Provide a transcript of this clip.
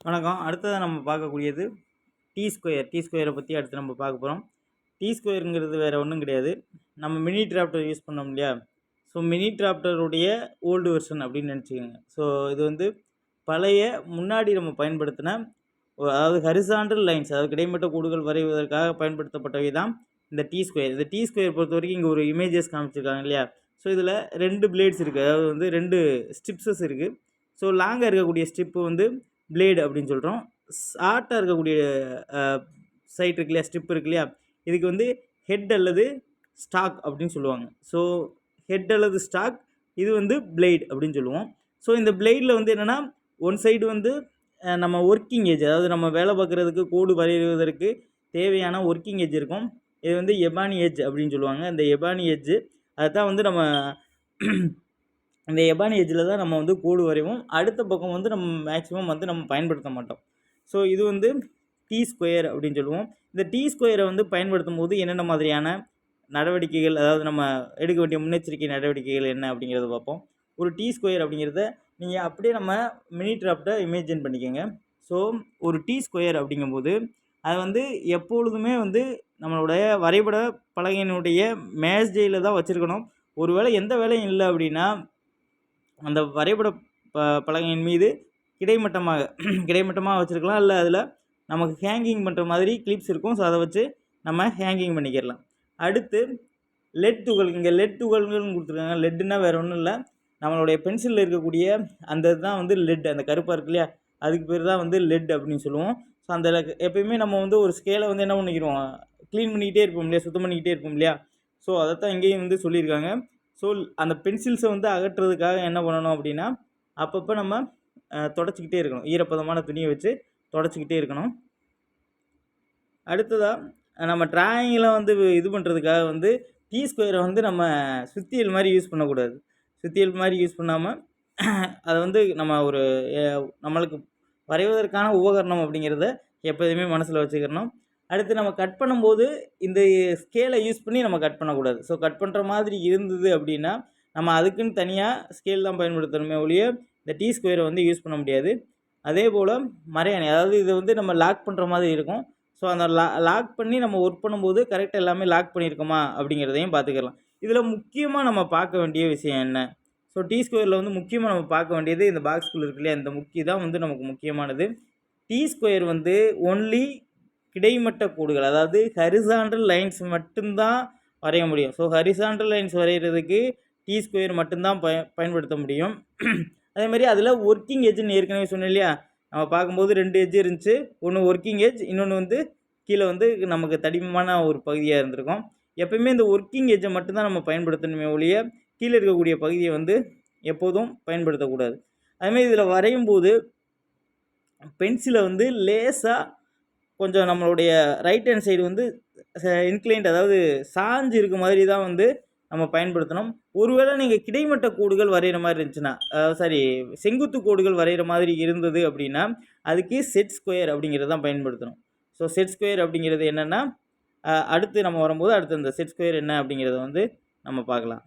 வணக்கம். அடுத்ததாக நம்ம பார்க்கக்கூடியது டி ஸ்கொயர். டி ஸ்கொயரை பற்றி அடுத்து நம்ம பார்க்க போகிறோம். டி ஸ்கொயருங்கிறது வேறு ஒன்றும் கிடையாது. நம்ம மினி டிராஃப்டர் யூஸ் பண்ணோம் இல்லையா? ஸோ மினி டிராஃப்டருடைய ஓல்டு வெர்ஷன் அப்படின்னு நினச்சிக்கோங்க. ஸோ இது வந்து பழைய முன்னாடி நம்ம பயன்படுத்தின அதாவது ஹரிசாண்டல் லைன்ஸ், அதாவது கிடைமட்ட கோடுகள் வரைவதற்காக பயன்படுத்தப்பட்டவை தான் இந்த டி ஸ்கொயர். இந்த டி ஸ்கொயர் பொறுத்த வரைக்கும் இங்கே ஒரு இமேஜஸ் காமிச்சிருக்காங்க இல்லையா? ஸோ இதில் 2 பிளேட்ஸ் இருக்குது, அதாவது வந்து 2 ஸ்ட்ரிப்ஸஸ் இருக்குது. ஸோ லாங்காக இருக்கக்கூடிய ஸ்ட்ரிப்பு வந்து பிளேடு அப்படின்னு சொல்கிறோம். ஷார்ட்டாக இருக்கக்கூடிய சைட் இருக்கு இல்லையா, ஸ்ட்ரிப் இருக்கு இல்லையா, இதுக்கு வந்து ஹெட் அல்லது ஸ்டாக் அப்படின்னு சொல்லுவாங்க. ஸோ ஹெட் அல்லது ஸ்டாக், இது வந்து பிளேட் அப்படின்னு சொல்லுவோம். ஸோ இந்த பிளேடில் வந்து என்னென்னா, ஒன் சைடு வந்து நம்ம ஒர்க்கிங் ஏஜ், அதாவது நம்ம வேலை பார்க்குறதுக்கு கோடு வரைவதற்கு தேவையான ஒர்க்கிங் ஏஜ் இருக்கும். இது வந்து எபானி ஏஜ் அப்படின்னு சொல்லுவாங்க. இந்த எபானி ஏஜ் அதுதான் வந்து நம்ம இந்த எபானி ஏஜில் தான் நம்ம வந்து கோடு வரைவோம். அடுத்த பக்கம் வந்து நம்ம மேக்ஸிமம் வந்து நம்ம பயன்படுத்த மாட்டோம். ஸோ இது வந்து டி ஸ்கொயர் அப்படின்னு சொல்லுவோம். இந்த டி ஸ்கொயரை வந்து பயன்படுத்தும் போது என்னென்ன மாதிரியான நடவடிக்கைகள், அதாவது நம்ம எடுக்க வேண்டிய முன்னெச்சரிக்கை நடவடிக்கைகள் என்ன அப்படிங்கிறத பார்ப்போம். ஒரு டி ஸ்கொயர் அப்படிங்கிறத நீங்கள் அப்படியே நம்ம மினி டிராஃப்டை இமேஜின் பண்ணிக்கோங்க. ஸோ ஒரு டி ஸ்கொயர் அப்படிங்கும்போது அது வந்து எப்பொழுதுமே வந்து நம்மளுடைய வரைபட பலகையினுடைய மேஜையில் தான் வச்சுருக்கணும். ஒரு வேளை எந்த வேலையும் இல்லை அப்படின்னா அந்த வரைபட பலகையின் மீது கிடைமட்டமாக வச்சுருக்கலாம். இல்லை அதில் நமக்கு ஹேங்கிங் பண்ணுற மாதிரி கிளிப்ஸ் இருக்கும். ஸோ அதை வச்சு நம்ம ஹேங்கிங் பண்ணிக்கிடலாம். அடுத்து லெட் துகள், இங்கே லெட் துகள்கள்னு கொடுத்துருக்காங்க. லெட்டுன்னா வேறு ஒன்றும் இல்லை, நம்மளுடைய பென்சிலில் இருக்கக்கூடிய அந்த இதுதான் வந்து லெட், அந்த கருப்பாக இருக்கு இல்லையா, அதுக்கு பேர் தான் வந்து லெட் அப்படின்னு சொல்லுவோம். ஸோ அந்த எப்பயுமே நம்ம வந்து ஒரு ஸ்கேலை வந்து என்ன பண்ணிக்கிறோம், க்ளீன் பண்ணிக்கிட்டே இருப்போம் இல்லையா, சுத்தம் பண்ணிக்கிட்டே இருப்போம் இல்லையா. ஸோ அதைத்தான் இங்கேயும் வந்து சொல்லியிருக்காங்க. ஸோ அந்த பென்சில்ஸை வந்து அகற்றுறதுக்காக என்ன பண்ணணும் அப்படின்னா, அப்பப்போ நம்ம தொடச்சிக்கிட்டே இருக்கணும். ஈரப்பதமான துணியை வச்சு தொடச்சிக்கிட்டே இருக்கணும். அடுத்ததாக நம்ம டிராயிங்கெலாம் வந்து இது பண்ணுறதுக்காக வந்து டி ஸ்கொயரை வந்து நம்ம சுத்தியல் மாதிரி யூஸ் பண்ணக்கூடாது. சுத்தியல் மாதிரி யூஸ் பண்ணாமல் அதை வந்து நம்ம ஒரு நம்மளுக்கு வரைவதற்கான உபகரணம் அப்படிங்கிறத எப்போதுமே மனசில் வச்சுக்கிறணும். அடுத்து நம்ம கட் பண்ணும்போது இந்த ஸ்கேலை யூஸ் பண்ணி நம்ம கட் பண்ணக்கூடாது. ஸோ கட் பண்ணுற மாதிரி இருந்தது அப்படின்னா நம்ம அதுக்குன்னு தனியாக ஸ்கேல் தான் பயன்படுத்தணுமே ஒழிய இந்த டி ஸ்கொயரை வந்து யூஸ் பண்ண முடியாது. அதே போல் மறையாணி, அதாவது இதை வந்து நம்ம லாக் பண்ணுற மாதிரி இருக்கும். ஸோ அந்த லாக் பண்ணி நம்ம ஒர்க் பண்ணும்போது கரெக்டாக எல்லாமே லாக் பண்ணியிருக்கோமா அப்படிங்கிறதையும் பார்த்துக்கலாம். இதில் முக்கியமாக நம்ம பார்க்க வேண்டிய விஷயம் என்ன, ஸோ டி ஸ்கொயரில் வந்து முக்கியமாக நம்ம பார்க்க வேண்டியது இந்த பாக்ஸ்குள்ளே இருக்கு இல்லையா, இந்த தான் வந்து நமக்கு முக்கியமானது. டி ஸ்கொயர் வந்து ஒன்லி கிடைமட்ட கோடுகள், அதாவது ஹரிசாண்டல் லைன்ஸ் மட்டும்தான் வரைய முடியும். ஸோ ஹரிசாண்டல் லைன்ஸ் வரைகிறதுக்கு டி ஸ்கொயர் மட்டும்தான் பயன்படுத்த முடியும். அதே மாதிரி அதில் ஒர்க்கிங் எஜ்ஜுன்னு ஏற்கனவே சொன்னேன் இல்லையா, நம்ம பார்க்கும்போது 2 எஜ்ஜு இருந்துச்சு. ஒன்று ஒர்க்கிங் எஜ், இன்னொன்று வந்து கீழே வந்து நமக்கு தடிமமான ஒரு பகுதியாக இருந்திருக்கும். எப்பயுமே இந்த ஒர்க்கிங் எஜ்ஜை மட்டும்தான் நம்ம பயன்படுத்தணுமே ஒழிய கீழே இருக்கக்கூடிய பகுதியை வந்து எப்போதும் பயன்படுத்தக்கூடாது. அதுமாதிரி இதில் வரையும் போது பென்சிலை வந்து லேசாக கொஞ்சம் நம்மளுடைய ரைட் ஹேண்ட் சைடு வந்து இன்க்ளைண்ட், அதாவது சாஞ்சு இருக்க மாதிரி தான் வந்து நம்ம பயன்படுத்தணும். ஒருவேளை நீங்கள் கிடைமட்ட கோடுகள் வரைகிற மாதிரி இருந்துச்சுன்னா, செங்குத்து கோடுகள் வரைகிற மாதிரி இருந்தது அப்படின்னா அதுக்கு செட் ஸ்கொயர் அப்படிங்கிறது தான் பயன்படுத்தணும். ஸோ செட் ஸ்கொயர் அப்படிங்கிறது என்னென்னா அடுத்து நம்ம வரும்போது அடுத்து இந்த செட் ஸ்கொயர் என்ன அப்படிங்கிறத வந்து நம்ம பார்க்கலாம்.